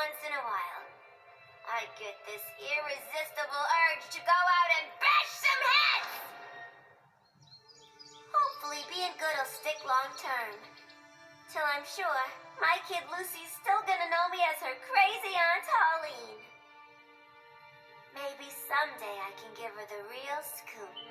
once in a while, I get this irresistible urge to go out and bash some heads! Hopefully being good'll stick long term. Till I'm sure my kid Lucy's still gonna know me as her crazy Aunt Holleen. Maybe someday I can give her the real scoop.